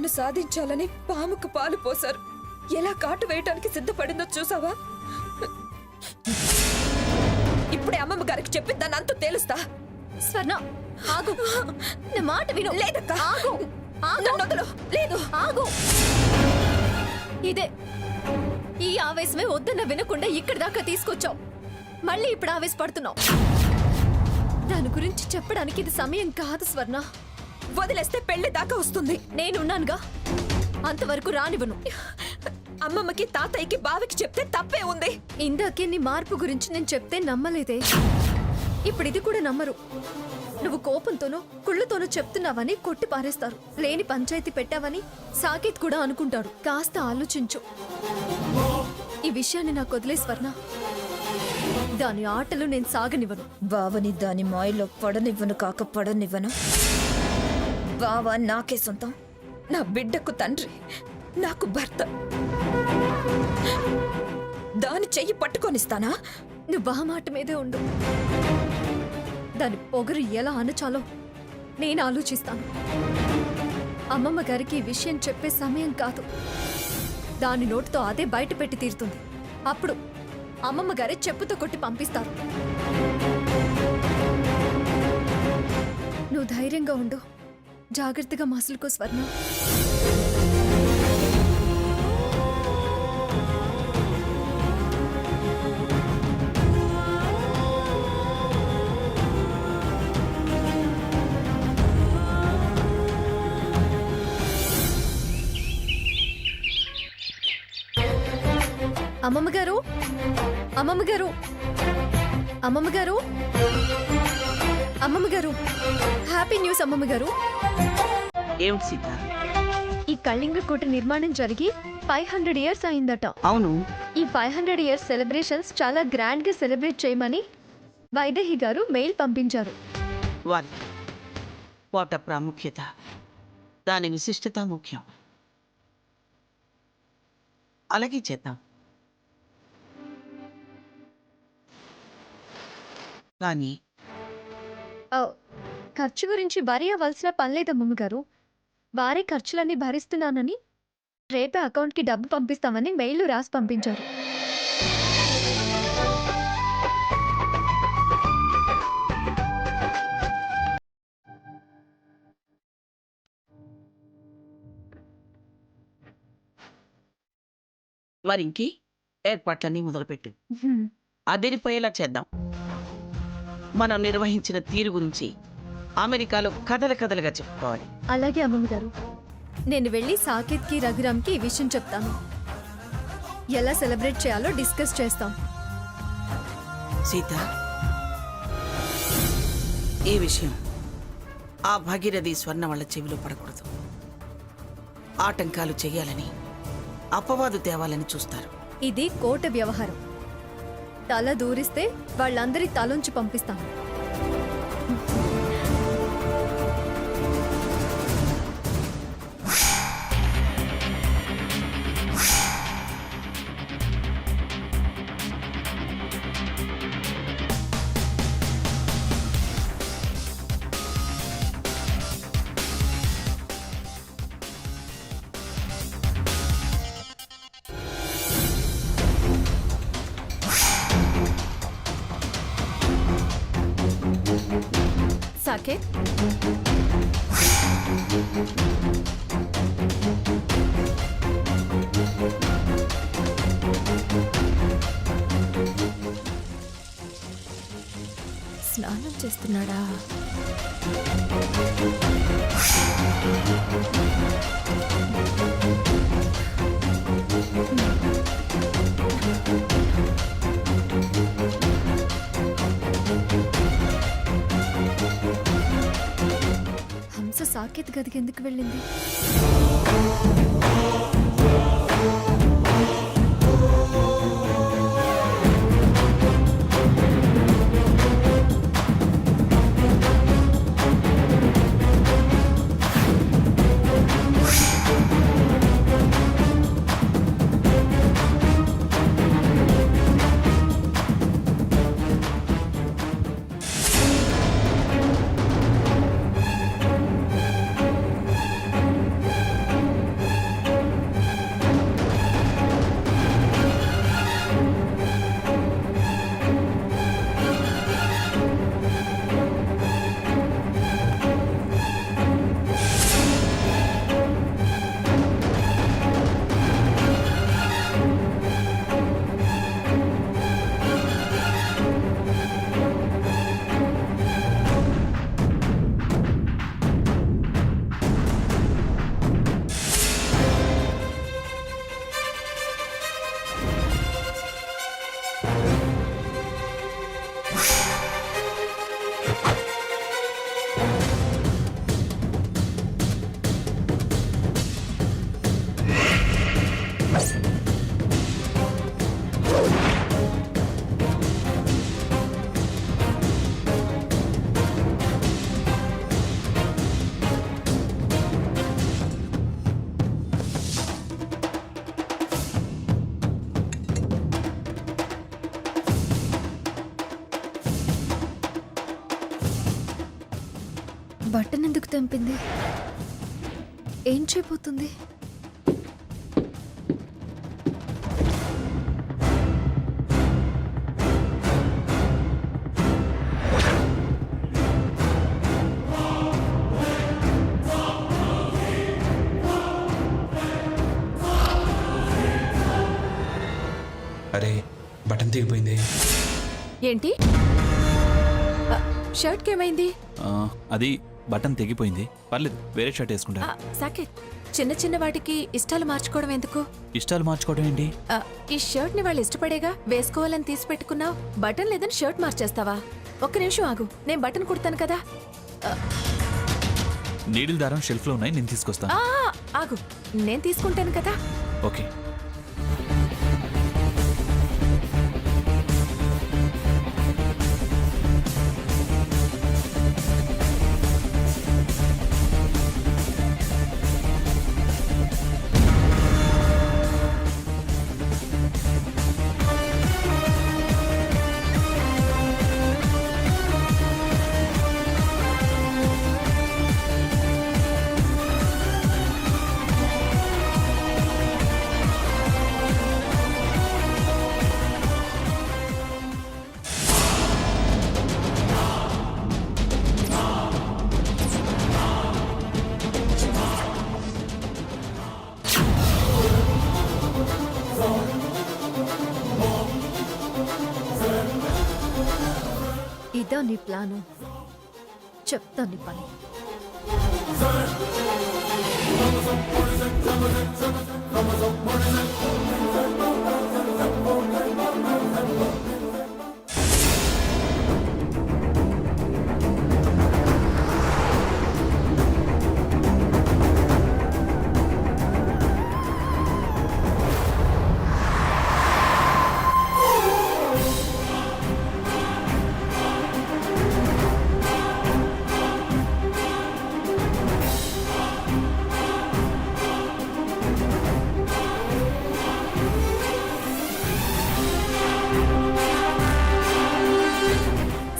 నన్ను సాధించాలని పాముకు పాలు పోశారు. ఎలా కాటు వేయటానికి సిద్ధపడిందో చూసావా? ఇప్పుడే అమ్మమ్మ గారికి చెప్పి దాన్ని అంతా తేలుస్తా. స్వర్ణ ఆగు, నా మాట విను. లేదక్క, ఆగు, ఆగు. వదలు. లేదు, ఆగు. ఇదే ఈ ఆవేశమే వద్దన్న వినకుండా ఇక్కడి దాకా తీసుకొచ్చావు. మళ్ళీ ఇప్పుడు ఆవేశపడుతున్నావు. దాని గురించి చెప్పడానికి ఇది సమయం కాదు స్వర్ణ. వదిలేస్తే పెళ్లి దాకా వస్తుంది. నేనున్నానుగా, అంతవరకు రానివ్వను. అమ్మమ్మకి, తాతయ్యకి, బావికి చెప్తే తప్పే ఉంది. ఇందాకే నీ మార్పు గురించి నేను చెప్తే నమ్మలేదే. ఇప్పుడు ఇది కూడా నమ్మరు. నువ్వు కోపంతోనో కుళ్ళుతోనో చెప్తున్నావని కొట్టి పారేస్తారు. లేని పంచాయతీ పెట్టావని సాకేత్ కూడా అనుకుంటాడు. కాస్త ఆలోచించు. ఈ విషయాన్ని నాకు వదిలే స్వర్ణ. దాని ఆటలు నేను సాగనివ్వను. బావని దాని మాయలో పడనివ్వను, కాక పడనివ్వను. బావ నాకే సొంతం, నా బిడ్డకు తండ్రి, నాకు భర్త. దాని చెయ్యి పట్టుకొనిస్తానా? నువ్వు బావ మాట మీదే ఉండు. దాని పొగరు ఎలా అనచాలో నేను ఆలోచిస్తాను. అమ్మమ్మ గారికి ఈ విషయం చెప్పే సమయం కాదు. దాని నోటితో అదే బయట పెట్టి తీరుతుంది. అప్పుడు అమ్మమ్మ గారే చెప్పుతో కొట్టి పంపిస్తారు. నువ్వు ధైర్యంగా ఉండు. జాగ్రత్తగా మసులుకో స్వర్ణ. అమ్మమ్మ గారు, అమ్మమ్మ గారు, అమ్మమ్మ గారు, అమ్మమ్మ గారు, హ్యాపీ న్యూస్ అమ్మమ్మ గారు. ఏమిటి సీత? ఈ కళింగ కోట నిర్మాణం జరిగి 500 ఇయర్స్ అయిందట. అవును. ఈ 500 ఇయర్స్ సెలబ్రేషన్స్ చాలా గ్రాండ్ గా సెలబ్రేట్ చేయమని వైదేహి గారు మెయిల్ పంపించారు. వారి కోట ప్రాముఖ్యత, దాని విశిష్టత ముఖ్యం. అలాగే చేద్దాం. కానీ ఖర్చు గురించి వరి అవ్వాల్సిన పనిలేదు అమ్మమ్మ గారు. వారే ఖర్చులన్నీ భరిస్తున్నానని రేపే అకౌంట్కి డబ్బు పంపిస్తామని మెయిల్ రాసి పంపించారు. మరి ఇంకే ఏర్పాట్లన్నీ మొదలుపెట్టు. అదిరిపోయేలా చేద్దాం. మనం నిర్వహించిన తీరు గురించి అమెరికాలో కథలుగా చెప్పుకోవాలి. అలాగే అమ్మమ్మ గారు. నేను వెళ్ళి సాకేత్కి, రఘురామ్కి ఈ విషయం చెప్తాను. ఎలా సెలబ్రేట్ చేయాలో డిస్కస్ చేస్తాం. సీత, ఈ విషయం ఆ భాగీరథి స్వర్ణ వాళ్ళ చెవిలో పడకూడదు. ఆటంకాలు చెయ్యాలని, అపవాదు తేవాలని చూస్తారు. ఇది కోట వ్యవహారం. తల దూరిస్తే వాళ్ళందరి తలంచి పంపిస్తాం. సాకేత్, స్నానం చేస్తున్నాడా? హంస సాకేత్ గదికి ఎందుకు వెళ్ళింది? బటన్ ఎందుకు తెంపింది? ఏం చేయబోతుంది? అరే బటన్ తెగిపోయింది. ఏంటి? షర్ట్కి ఏమైంది? అది బటన్ తెగిపోయింది. పర్లేదు, వేరే షర్ట్ వేసుకుంటా. సాకేత్, చిన్న చిన్న వాటికి ఇష్టాలు మార్చుకోవడం ఎందుకు? ఇష్టాలు మార్చుకోవడం ఏంటి? ఈ షర్ట్ ని వాళ్ళు ఇష్టపడేగా వేసుకోవాలని తీసి పెట్టుకున్నావు. బటన్ లేదని షర్ట్ మార్చేస్తావా? ఒక్క నిమిషం ఆగు, నేను బటన్ కుడతాను కదా. నీడిల్ దారం షెల్ఫ్ లో ఉన్నాయి, నేను తీసుకొస్తా. ఆగు, నేను తీసుకుంటాను కదా. ఓకే. ఇదా నీ ప్లాను? చెప్తా నీ పని.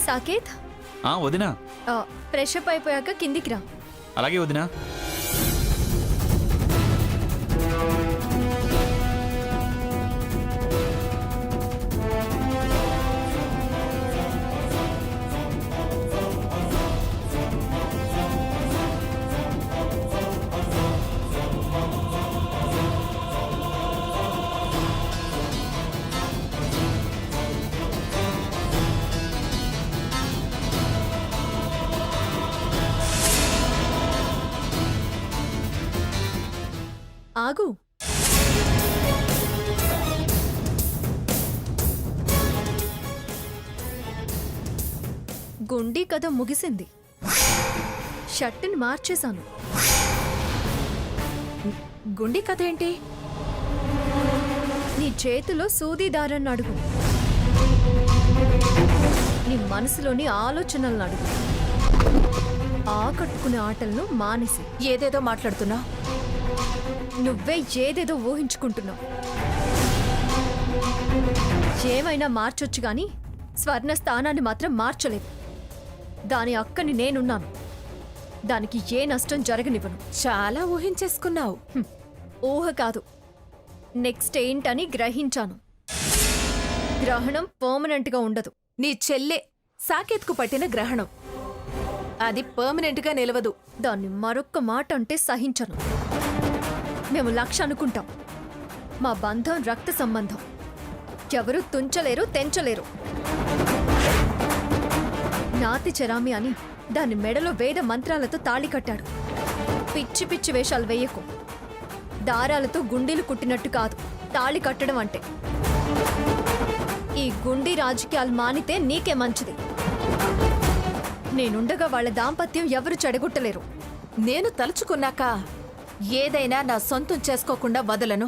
సాకేత్, వదినా. ఫ్రెష్ అప్ అయిపోయాక కిందికి రా. అలాగే వదినా. ఆగు. గుండీ కథ ముగిసింది. షర్టుని మార్చేశాను. గుండీ కథ ఏంటి? నీ చేతిలో సూది దారాన్ని అడుగు. నీ మనసులోని ఆలోచనలను అడుగు. ఆకట్టుకునే ఆటలను మానేసి. ఏదేదో మాట్లాడుతున్నావు. నువ్వే ఏదేదో ఊహించుకుంటున్నావు. ఏమైనా మార్చొచ్చు గాని స్వర్ణ స్థానాన్ని మాత్రం మార్చలేదు. దాని అక్కని నేనున్నాను. దానికి ఏ నష్టం జరగనివ్వను. చాలా ఊహించేసుకున్నావు. ఊహ కాదు, నెక్స్ట్ ఏంటని గ్రహించాను. గ్రహణం పర్మనెంట్ గా ఉండదు. నీ చెల్లె సాకేత్కు పట్టిన గ్రహణం అది పర్మనెంట్ గా నిలవదు. దాన్ని మరొక్క మాట అంటే సహించను. మేము లక్ష అనుకుంటాం. మా బంధం రక్త సంబంధం. ఎవరు తుంచలేరు, తెంచలేరు. నాతి చెరామి అని దాని మెడలో వేద మంత్రాలతో తాళి కట్టాడు. పిచ్చి పిచ్చి వేషాలు వేయకు. దారాలతో గుండీలు కుట్టినట్టు కాదు తాళి కట్టడం అంటే. ఈ గుండీ రాజకీయాలు మానితే నీకే మంచిది. నేనుండగా వాళ్ళ దాంపత్యం ఎవరు చెడగొట్టలేరు. నేను తలుచుకున్నాక ఏదైనా నా సొంతం చేసుకోకుండా వదలను.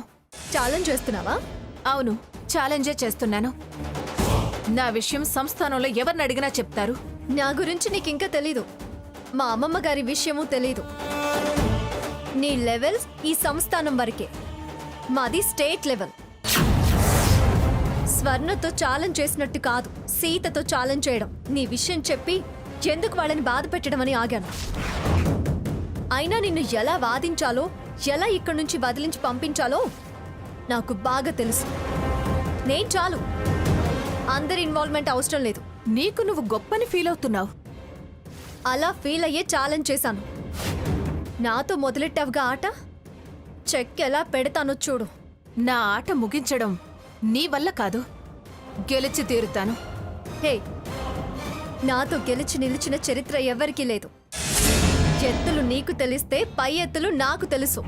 ఛాలెంజ్ చేస్తున్నావా? అవును, ఛాలెంజే చేస్తున్నాను. నా విషయం సంస్థానంలో ఎవరిని అడిగినా చెప్తారు. నా గురించి నీకింకా తెలీదు. మా అమ్మమ్మ గారి విషయమూ తెలీదు. నీ లెవెల్స్ ఈ సంస్థానం వరకే. మాది స్టేట్ లెవెల్. స్వర్ణతో ఛాలెంజ్ చేసినట్టు కాదు, సీతతో ఛాలెంజ్ చేయడం. నీ విషయం చెప్పి ఎందుకు వాళ్ళని బాధ పెట్టడం అని ఆగాను. అయినా నిన్ను ఎలా వాదించాలో, ఎలా ఇక్కడి నుంచి వదిలించి పంపించాలో నాకు బాగా తెలుసు. నేను చాలు, అందరి ఇన్వాల్వ్మెంట్ అవసరం లేదు. నీకు నువ్వు గొప్పని ఫీల్ అవుతున్నావు. అలా ఫీల్ అయ్యే ఛాలెంజ్ చేశాను. నాతో మొదలెట్టావుగా ఆట, చెక్ ఎలా పెడతానో చూడు. నా ఆట ముగించడం నీ వల్ల కాదు, గెలిచి తీరుతాను. హే, నాతో గెలిచి నిలిచిన చరిత్ర ఎవరికీ లేదు. ఎత్తులు నీకు తెలిస్తే పై ఎత్తులు నాకు తెలుసు.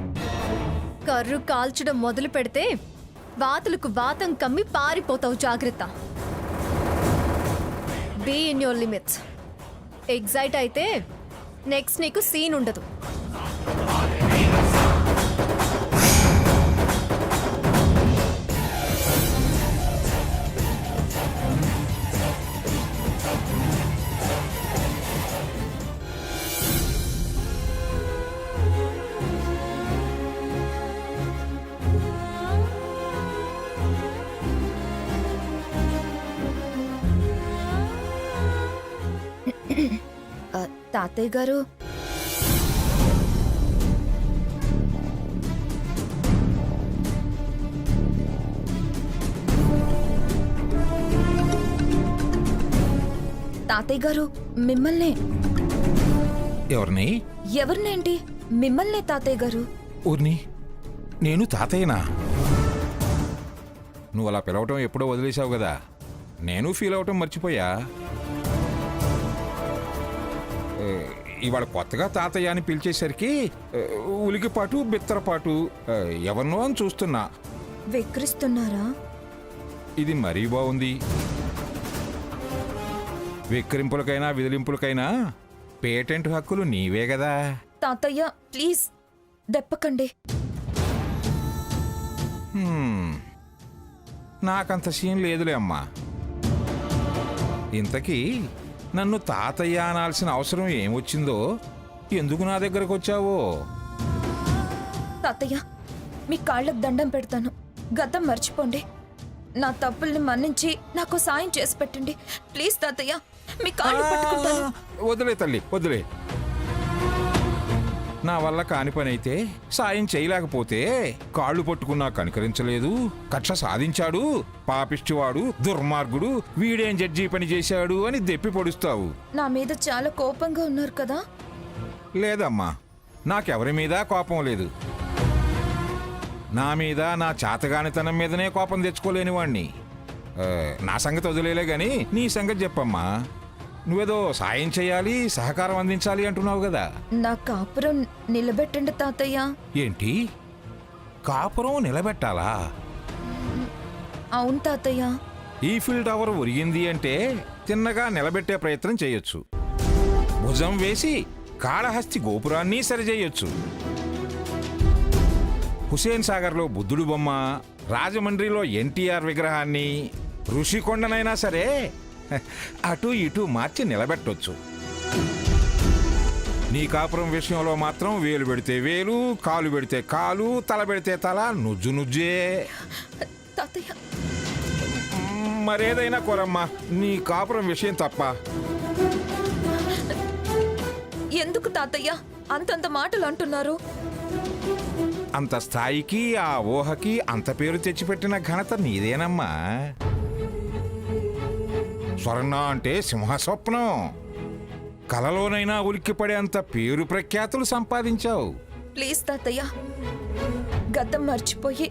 కర్రు కాల్చడం మొదలు పెడితే వాతులకు వాతం కమ్మి పారిపోతావు. జాగ్రత్త. Be in your limits. Excite అయితే నెక్స్ట్ నీకు సీన్ ఉండదు. తాతయ్య గారు, తాతయ్య గారు మిమ్మల్నే. ఎవరిని? ఎవరినేంటి, మిమ్మల్నే తాతయ్య గారు. ఊర్ని నేను తాతయ్యనా? నువ్వు అలా పిలవటం ఎప్పుడో వదిలేసావు కదా, నేను ఫీల్ అవటం మర్చిపోయా. ఇవాళ కొత్తగా తాతయ్య అని పిలిచేసరికి ఉలికిపాటు బిత్తరపాటు. ఎవరినో అని చూస్తున్నా. వెక్కిరిస్తున్నారా? ఇది మరీ బాగుంది. వెక్కిరింపులకైనా విదిలింపులకైనా పేటెంట్ హక్కులు నీవే కదా. తాతయ్య ప్లీజ్ దెప్పకండి. నాకంత సీన్ లేదులే అమ్మా. ఇంతకీ నన్ను తాతయ్య అనాల్సిన అవసరం ఏమొచ్చిందో, ఎందుకు నా దగ్గరకు వచ్చావో? తాతయ్య మీ కాళ్ళకు దండం పెడతాను, గతం మర్చిపోండి. నా తప్పుల్ని మన్నించి నాకు సాయం చేసి పెట్టండి ప్లీజ్. తాతయ్య మీ కాళ్ళు పట్టుకుంటాను. వదిలే తల్లి, వదిలే. నా వల్ల కాని పని అయితే సాయం చేయలేకపోతే కాళ్ళు పట్టుకున్నా కనికరించలేదు, కక్ష సాధించాడు, పాపిష్టివాడు, దుర్మార్గుడు, వీడేం జడ్జి పని చేశాడు అని దెప్పి పొడుస్తావు. నా మీద చాలా కోపంగా ఉన్నారు కదా? లేదమ్మా, నాకెవరి మీద కోపం లేదు. నా మీద, నా చేతగానితనం మీదనే కోపం తెచ్చుకోలేని వాణ్ణి. నా సంగతి వదిలేలే గాని నీ సంగతి చెప్పమ్మా. నువ్వేదో సాయం చేయాలి, సహకారం అందించాలి అంటున్నావు కదా. నా కాపురం నిలబెట్టండి తాతయ్య. ఏంటి, కాపురం నిలబెట్టాలా? అవును తాతయ్య. ఈఫిల్ టవర్ ఒరిగింది అంటే తిన్నగా నిలబెట్టే ప్రయత్నం చేయొచ్చు. భుజం వేసి కాళహస్తి గోపురాన్ని సరిచేయొచ్చు. హుసేన్ సాగర్లో బుద్ధుడు బొమ్మ, రాజమండ్రిలో ఎన్టీఆర్ విగ్రహాన్ని, ఋషికొండనైనా సరే అటు ఇటు మార్చి నిలబెట్టొచ్చు. నీ కాపురం విషయంలో మాత్రం వేలు పెడితే వేలు, కాలు పెడితే కాలు, తల పెడితే తల, నుజ్జు నుజ్జే. తాతయ్య మరేదైనా కోరమ్మా, నీ కాపురం విషయం తప్ప. ఎందుకు తాతయ్య అంతంత మాటలు అంటున్నారు? అంత స్థాయికి, ఆ ఊహకి అంత పేరు తెచ్చిపెట్టిన ఘనత నీదేనమ్మా. స్వర్ణ అంటే సింహస్వప్నం. కలలోనైనా ఉలిక్కిపడే అంత పేరు ప్రఖ్యాతులు సంపాదించావు. ప్లీజ్ తాతయ్య, గతం మర్చిపోయి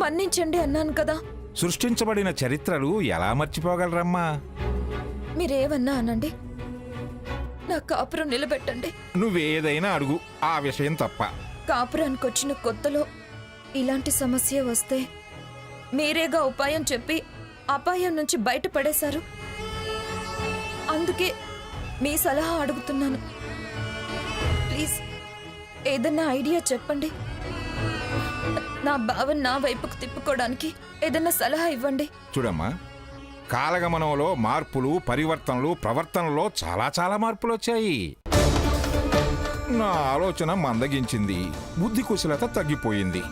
మన్నించండి అన్నాను కదా. సృష్టించబడిన చరిత్రలు ఎలా మర్చిపోగలరమ్మా? మీరేమన్నా అనండి, నా కాపురం నిలబెట్టండి. నువ్వేదైనా అడుగు, ఆ విషయం తప్ప. కాపురానికి వచ్చిన కొత్తలో ఇలాంటి సమస్య వస్తే మీరేగా ఉపాయం చెప్పి అపాయం నుంచి బయటపడేశారు. అందుకే మీ సలహా అడుగుతున్నాను. ప్లీజ్ ఏదన్నా ఐడియా చెప్పండి. నా భావం నా వైపుకు తిప్పుకోవడానికి ఏదన్నా సలహా ఇవ్వండి. చూడమ్మా, కాలగమనంలో మార్పులు, పరివర్తనలు, ప్రవర్తనలో చాలా చాలా మార్పులు వచ్చాయి. నా ఆలోచన మందగించింది, బుద్ధి కుశలత తగ్గిపోయింది.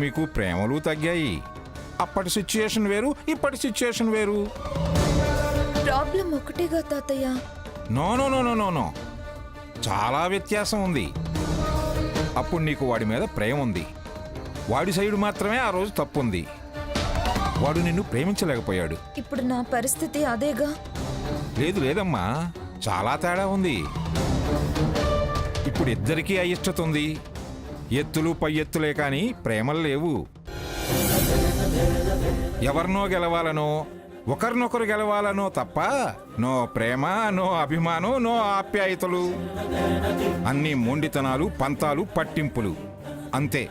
మీకు ప్రేమలు తగ్గాయి. అప్పటి సిచ్యుయేషన్ వేరు, ఇప్పటి సిచ్యుయేషన్ వేరు. ప్రాబ్లం ఒకటేగా తాతయ్య. No no no no no no చాలా వ్యత్యాసం ఉంది. అప్పుడు నీకు వాడి మీద ప్రేమ ఉంది, వాడి సైడు మాత్రమే ఆ రోజు తప్పుంది. వాడు నిన్ను ప్రేమించలేకపోయాడు. ఇప్పుడు నా పరిస్థితి అదేగా. లేదు లేదమ్మా, చాలా తేడా ఉంది. ఇప్పుడు ఇద్దరికీ అయిష్టత ఉంది. ఎత్తులు పై ఎత్తులే కానీ ప్రేమలు లేవు. ఎవరినో గెలవాలనో ఒకరినొకరు గెలవాలనో తప్ప నో ప్రేమ, నో అభిమానం, నో ఆప్యాయతలు. అన్నీ మొండితనాలు, పంతాలు, పట్టింపులు అంతే.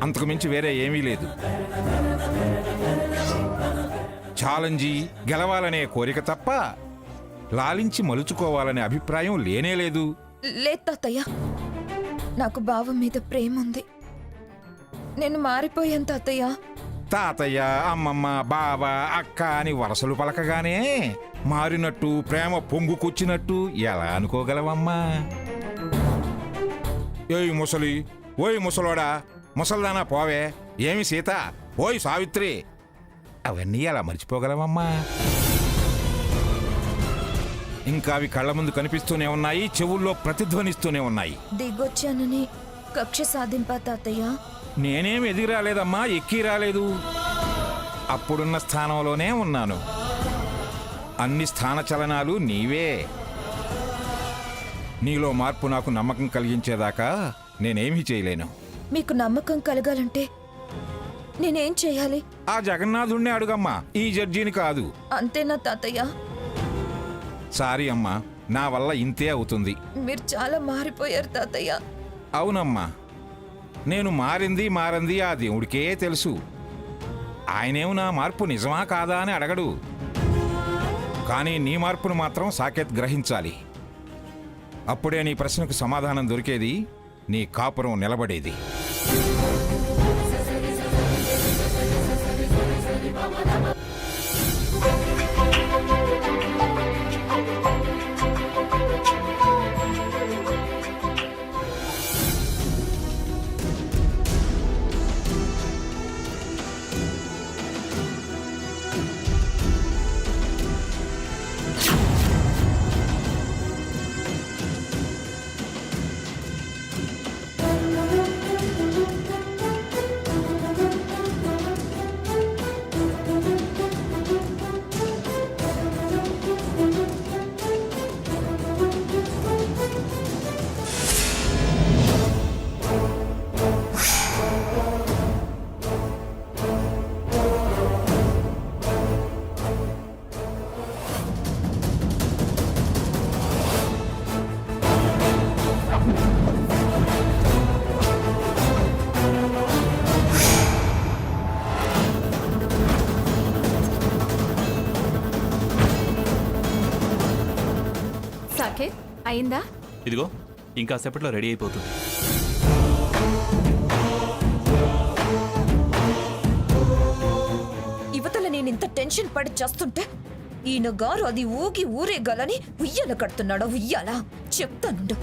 అంతకు మించి వేరే ఏమీ లేదు. ఛాలెంజీ గెలవాలనే కోరిక తప్ప లాలించి మలుచుకోవాలనే అభిప్రాయం లేనే లేదు. లేదు తాతయ్య, నాకు బావ మీద ప్రేమ ఉంది. నేను మారిపోయాను తాతయ్య. తాతయ్య, అమ్మమ్మ, బావ, అక్క అని వరసలు పలకగానే మారినట్టు, ప్రేమ పొంగుకొచ్చినట్టు ఎలా అనుకోగలవమ్మా? ఏయ్ ముసలి, ఓయ్ ముసలోడా, ముసల్దానా పోవే, ఏమి సీత, ఓయ్ సావిత్రి, అవన్నీ ఎలా మర్చిపోగలవమ్మా? ఇంకా అవి కళ్ళ ముందు కనిపిస్తూనే ఉన్నాయి, చెవుల్లో ప్రతిధ్వనిస్తూనే ఉన్నాయి. దిగొచ్చానని కక్ష సాధింపా తాతయ్య? నేనేం ఎదిగి రాలేదమ్మా, ఎక్కి రాలేదు. అప్పుడున్న స్థానంలోనే ఉన్నాను. అన్ని స్థాన చలనాలు నీవే. నీలో మార్పు నాకు నమ్మకం కలిగించేదాకా నేనేమీ చేయలేను. మీకు నమ్మకం కలగాలంటే నేనేం చేయాలి? ఆ జగన్నాథుణ్ణి అడుగమ్మా, ఈ జడ్జిని కాదు. అంతేనా తాతయ్య? సారీ అమ్మా, నా వల్ల ఇంతే అవుతుంది. మీరు చాలా మారిపోయారు తాతయ్య. అవునమ్మా, నేను మారింది ఆ దేవుడికే తెలుసు. ఆయనేం నా మార్పు నిజమా కాదా అని అడగడు. కానీ నీ మార్పును మాత్రం సాకేత్ గ్రహించాలి. అప్పుడే నీ ప్రశ్నకు సమాధానం దొరికేది, నీ కాపురం నిలబడేది. సాకేత్, అయిందా? ఇదిగో ఇంకా సేపట్లో రెడీ అయిపోతుంది. యువతల నేను ఇంత టెన్షన్ పడి చేస్తుంటే ఈయన గారు అది ఊగి ఊరేగాలని ఉయ్యాల కడుతున్నాడా? ఉయ్యాలా చెప్తానుండు.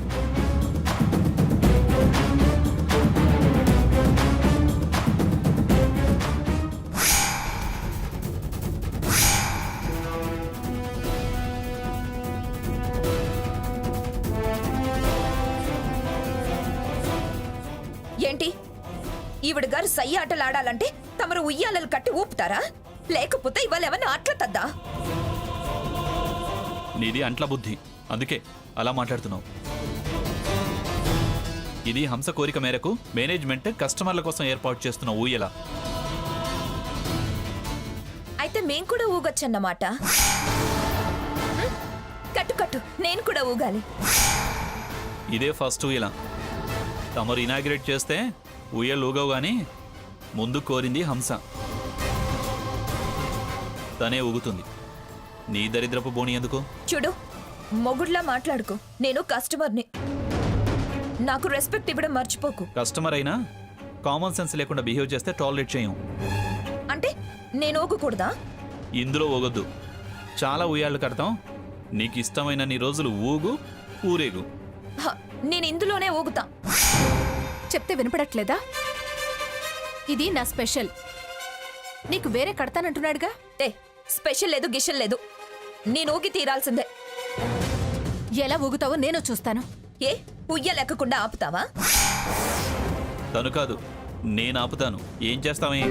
ఏంటి ఈవిడ గారు సై ఆటలు ఆడాలంటే తమరు ఉయ్యాలలు కట్టి ఊపుతారా? లేకపోతే ఇవాళ ఏమన్నా ఆటలు తద్దా? నీది అంట్ల బుద్ధి, అందుకే అలా మాట్లాడుతున్నావు. ఇది హంస కోరిక మేరకు మేనేజ్మెంట్ కస్టమర్ల కోసం ఏర్పాటు చేస్తున్న ఊయల. అయితే మేం కూడా ఊగొచ్చన్నమాట. కట్టు కట్టు, నేను కూడా ఊగాలి. ఇదే ఫస్ట్ ఊయల. తమరు ఇనాగ్రేట్ చేస్తే ఊయలు ఊగవు గాని ముందు కోరింది హంస, తనే ఊగుతుంది. నీ దరిద్రపు బోని ఎందుకు? చూడు, మొగుడ్లా మాట్లాడుకో. నేను కస్టమర్ని, నాకు రెస్పెక్ట్ ఇవ్వడం మర్చిపోకు. కస్టమర్ అయినా కామన్ సెన్స్ లేకుండా బిహేవ్ చేస్తే టాలరేట్ చేయం. అంటే నేను ఊగకూడదా? ఇందులో ఊగొద్దు. చాలా ఉయ్యాళ్ళు కడతాం. నీకు ఇష్టమైన నీ రోజులు ఊగు, ఊరేగు. హ, నేను ఇందులోనే ఊగుతా. చెప్తే వినపడట్లేదా? ఇది నా స్పెషల్. నీకు వేరే కడతానంటున్నాడుగా. ఏ స్పెషల్ లేదు, గిషల్ లేదు. నేను ఊగి తీరాల్సిందే. ఎలా ఊగుతావో నేను చూస్తాను. ఏ ఉయ్యలెక్కకుండా ఆపుతావా? తను కాదు, నేను ఆపుతాను. ఏం చేస్తామే?